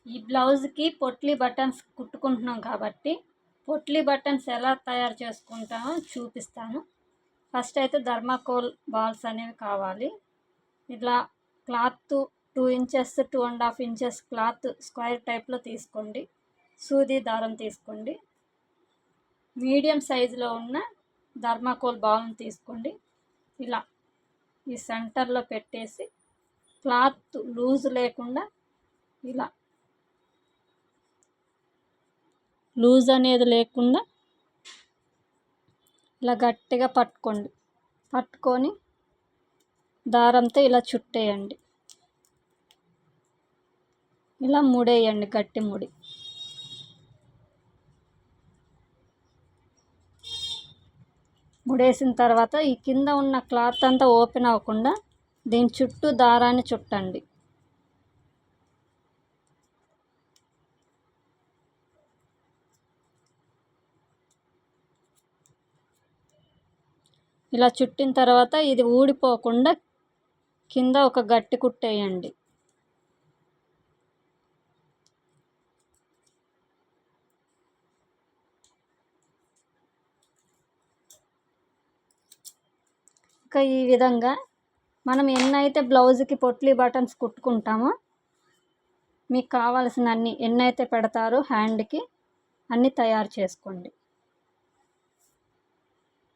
ఈ బ్లౌజ్కి పొట్లీ బటన్స్ కుట్టుకుంటున్నాం కాబట్టి పొట్లీ బటన్స్ ఎలా తయారు చేసుకుంటామో చూపిస్తాను. ఫస్ట్ అయితే థర్మాకోల్ బాల్స్ అనేవి కావాలి. ఇట్లా cloth 2 inches 2.5 inches cloth square టైప్లో తీసుకోండి. సూది దారం తీసుకోండి. మీడియం సైజులో ఉన్న థర్మాకోల్ బాల్ని తీసుకోండి. ఇలా ఈ సెంటర్లో పెట్టేసి క్లాత్ లూజ్ లేకుండా ఇలా లూజ్ అనేది లేకుండా ఇలా గట్టిగా పట్టుకొని దారంతో ఇలా చుట్టేయండి. ఇలా ముడేయండి, గట్టి ముడి. ముడేసిన తర్వాత ఈ కింద ఉన్న క్లాత్ అంతా ఓపెన్ అవ్వకుండా దీని చుట్టూ దారాన్ని చుట్టండి. ఇలా చుట్టిన తర్వాత ఇది ఊడిపోకుండా కింద ఒక గట్టి కుట్టేయండి. ఇంకా ఈ విధంగా మనం ఎన్నైతే బ్లౌజ్కి పొట్లీ బటన్స్ కుట్టుకుంటామో మీకు కావాల్సిన ఎన్నైతే పెడతారో హ్యాండ్కి అన్నీ తయారు చేసుకోండి.